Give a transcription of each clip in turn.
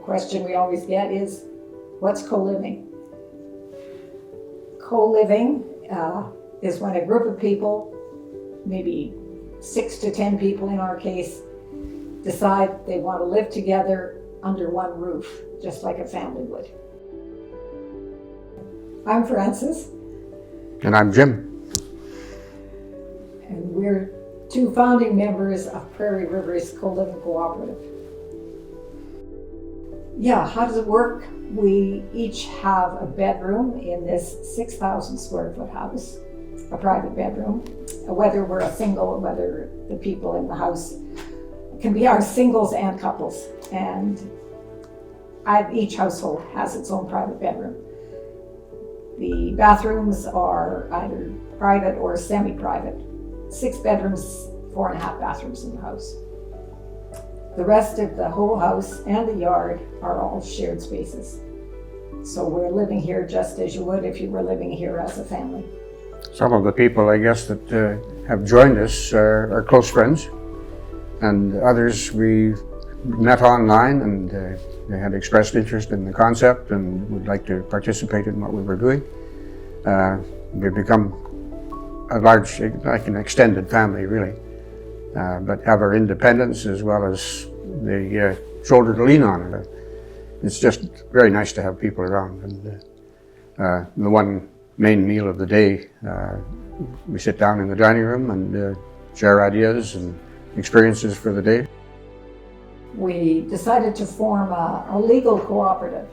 question we always get is, what's co-living? Co-living is when a group of people, maybe 6 to 10 people in our case, decide they want to live together under one roof, just like a family would. I'm Frances. And I'm Jim. And we're 2 founding members of Prairie River's Co-Living Co-Operative. Yeah, how does it work? We each have a bedroom in this 6,000 square foot house, a private bedroom, whether we're a single or whether the people in the house can be our singles and couples. And each household has its own private bedroom. The bathrooms are either private or semi-private. 6 bedrooms, 4.5 bathrooms in the house. The rest of the whole house and the yard are all shared spaces. So we're living here just as you would if you were living here as a family. Some of the people, I guess, that have joined us are close friends, and others we met online, and they had expressed interest in the concept and would like to participate in what we were doing. We've become a large, like an extended family, really, but have our independence as well as the shoulder to lean on. It's just very nice to have people around. And the one main meal of the day, we sit down in the dining room and share ideas and experiences for the day. We decided to form a legal cooperative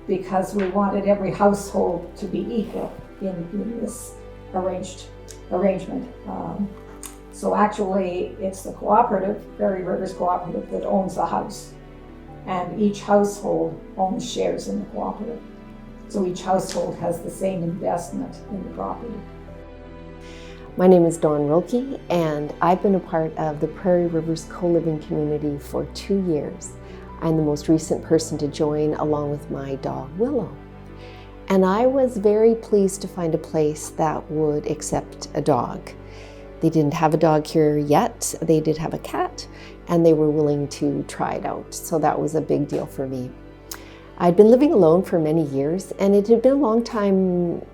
because we wanted every household to be equal in this arrangement. So actually, it's the cooperative, Prairie Rivers Cooperative, that owns the house. And each household owns shares in the cooperative. So each household has the same investment in the property. My name is Dawn Rilke, and I've been a part of the Prairie Rivers co-living community for 2 years. I'm the most recent person to join, along with my dog Willow. And I was very pleased to find a place that would accept a dog. They didn't have a dog here yet. They did have a cat, and they were willing to try it out. So that was a big deal for me. I'd been living alone for many years, and it had been a long time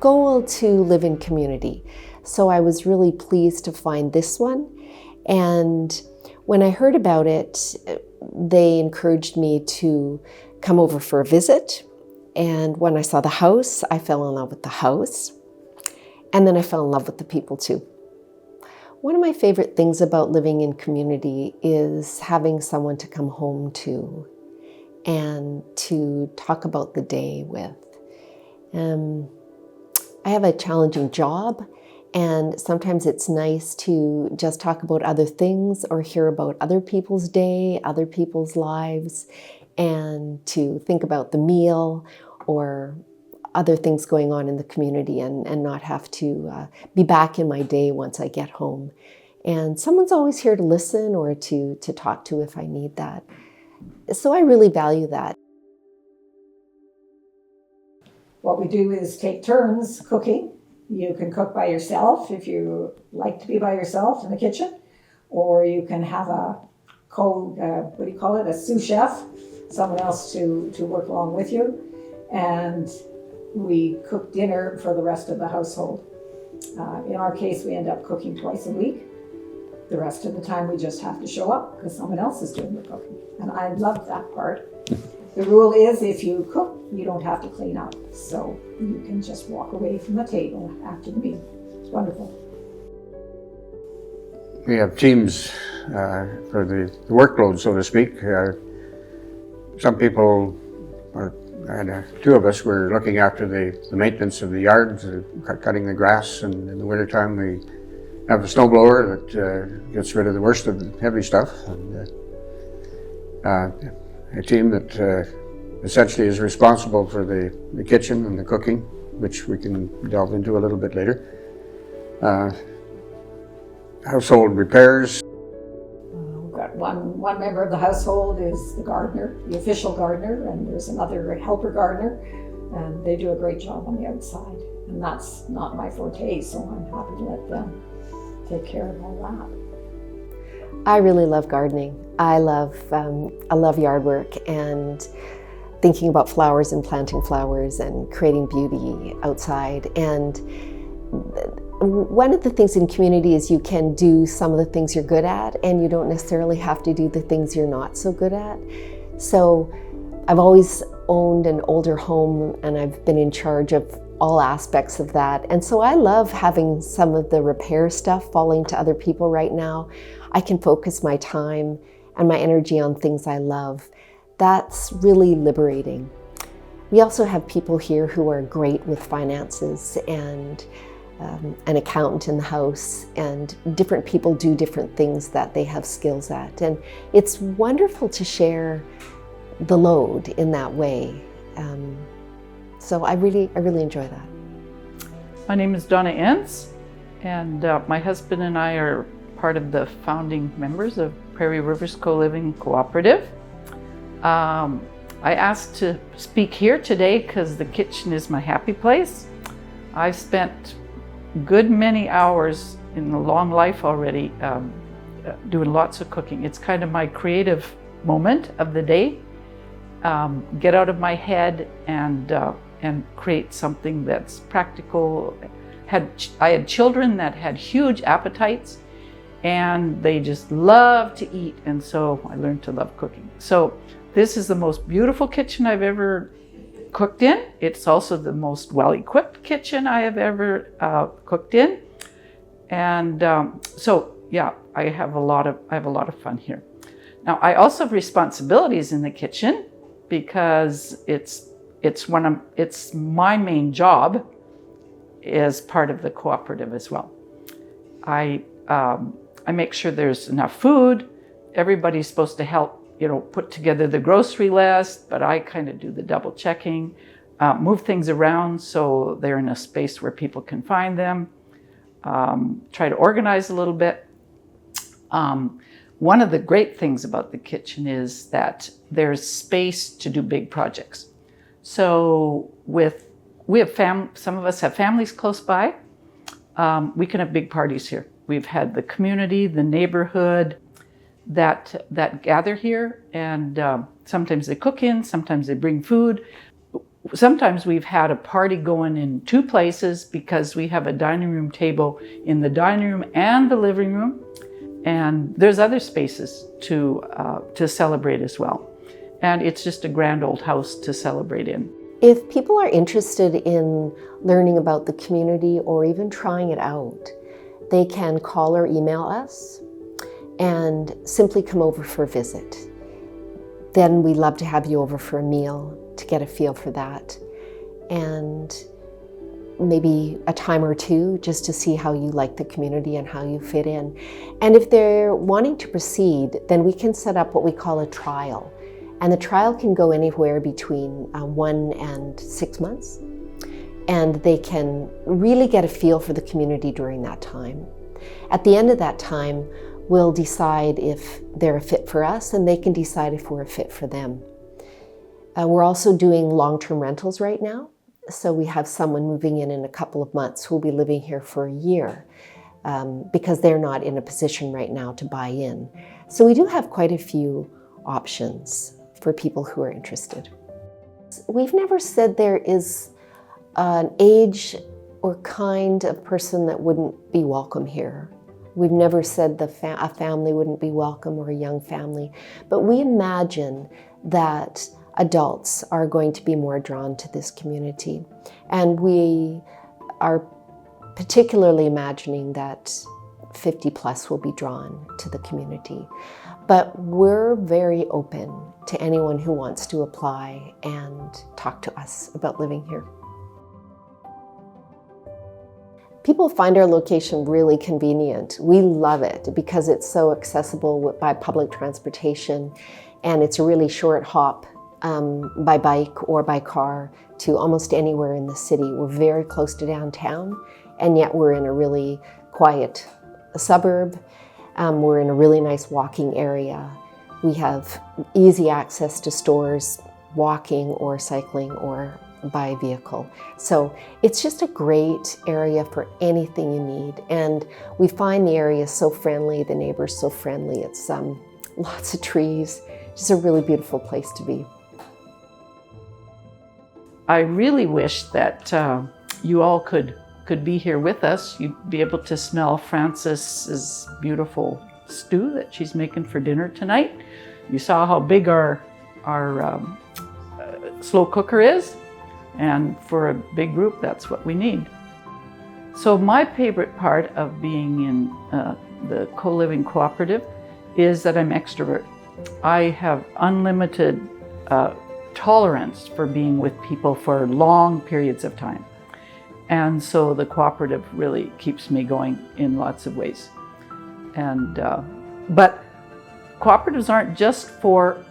goal to live in community. So I was really pleased to find this one. And when I heard about it, they encouraged me to come over for a visit. And when I saw the house, I fell in love with the house. And then I fell in love with the people too. One of my favorite things about living in community is having someone to come home to and to talk about the day with. I have a challenging job, and sometimes it's nice to just talk about other things or hear about other people's day, other people's lives, and to think about the meal or other things going on in the community and not have to be back in my day once I get home. And someone's always here to listen or to talk to if I need that. So I really value that. What we do is take turns cooking. You can cook by yourself if you like to be by yourself in the kitchen, or you can have a a sous chef, someone else to work along with you. And we cook dinner for the rest of the household. In our case, we end up cooking twice a week. The rest of the time, we just have to show up because someone else is doing the cooking. And I love that part. The rule is if you cook, you don't have to clean up. So you can just walk away from the table after the meal. It's wonderful. We have teams for the workload, so to speak. Some people and 2 of us were looking after the maintenance of the yard, cutting the grass, and in the wintertime we have a snowblower that gets rid of the worst of the heavy stuff. And a team that essentially is responsible for the kitchen and the cooking, which we can delve into a little bit later. Household repairs. We've got one member of the household is the gardener, the official gardener, and there's another helper gardener, and they do a great job on the outside. And that's not my forte, so I'm happy to let them take care of all that. I really love gardening. I love yard work and thinking about flowers and planting flowers and creating beauty outside. And one of the things in community is you can do some of the things you're good at, and you don't necessarily have to do the things you're not so good at. So I've always owned an older home, and I've been in charge of all aspects of that. And so I love having some of the repair stuff falling to other people right now. I can focus my time and my energy on things I love. That's really liberating. We also have people here who are great with finances, and an accountant in the house, and different people do different things that they have skills at. And it's wonderful to share the load in that way. So I really enjoy that. My name is Donna Entz, and my husband and I are part of the founding members of Prairie Rivers Co-Living Cooperative. I asked to speak here today because the kitchen is my happy place. I've spent good many hours in the long life already doing lots of cooking. It's kind of my creative moment of the day. Get out of my head and create something that's practical. I had children that had huge appetites, and they just love to eat, and so I learned to love cooking. So this is the most beautiful kitchen I've ever cooked in. It's also the most well-equipped kitchen I have ever cooked in, and so yeah, I have a lot of fun here. Now I also have responsibilities in the kitchen because it's my main job as part of the cooperative as well. I make sure there's enough food. Everybody's supposed to help, put together the grocery list, but I kind of do the double checking, move things around so they're in a space where people can find them, try to organize a little bit. One of the great things about the kitchen is that there's space to do big projects. So some of us have families close by. We can have big parties here. We've had the community, the neighborhood that gather here, and sometimes they cook in, sometimes they bring food. Sometimes we've had a party going in two places because we have a dining room table in the dining room and the living room, and there's other spaces to celebrate as well. And it's just a grand old house to celebrate in. If people are interested in learning about the community or even trying it out, they can call or email us and simply come over for a visit. Then we'd love to have you over for a meal to get a feel for that, and maybe a time or two just to see how you like the community and how you fit in. And if they're wanting to proceed, then we can set up what we call a trial. And the trial can go anywhere between 1 and 6 months. And they can really get a feel for the community during that time. At the end of that time, we'll decide if they're a fit for us, and they can decide if we're a fit for them. We're also doing long-term rentals right now. So we have someone moving in a couple of months who will be living here for a year because they're not in a position right now to buy in. So we do have quite a few options for people who are interested. We've never said there is an age or kind of person that wouldn't be welcome here. We've never said a family wouldn't be welcome or a young family, but we imagine that adults are going to be more drawn to this community. And we are particularly imagining that 50 plus will be drawn to the community. But we're very open to anyone who wants to apply and talk to us about living here. People find our location really convenient. We love it because it's so accessible by public transportation, and it's a really short hop by bike or by car to almost anywhere in the city. We're very close to downtown, and yet we're in a really quiet suburb. We're in a really nice walking area. We have easy access to stores, walking or cycling or by vehicle. So it's just a great area for anything you need. And we find the area so friendly, the neighbors so friendly. It's lots of trees, just a really beautiful place to be. I really wish that you all could be here with us. You'd be able to smell Frances's beautiful stew that she's making for dinner tonight. You saw how big our slow cooker is, and for a big group, that's what we need. So my favorite part of being in the co-living cooperative is that I'm extrovert. I have unlimited tolerance for being with people for long periods of time. And so the cooperative really keeps me going in lots of ways. And but cooperatives aren't just for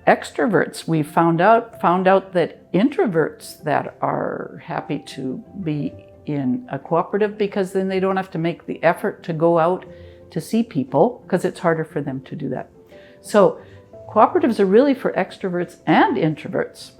extroverts. We found out that introverts that are happy to be in a cooperative, because then they don't have to make the effort to go out to see people, because it's harder for them to do that. So cooperatives are really for extroverts and introverts.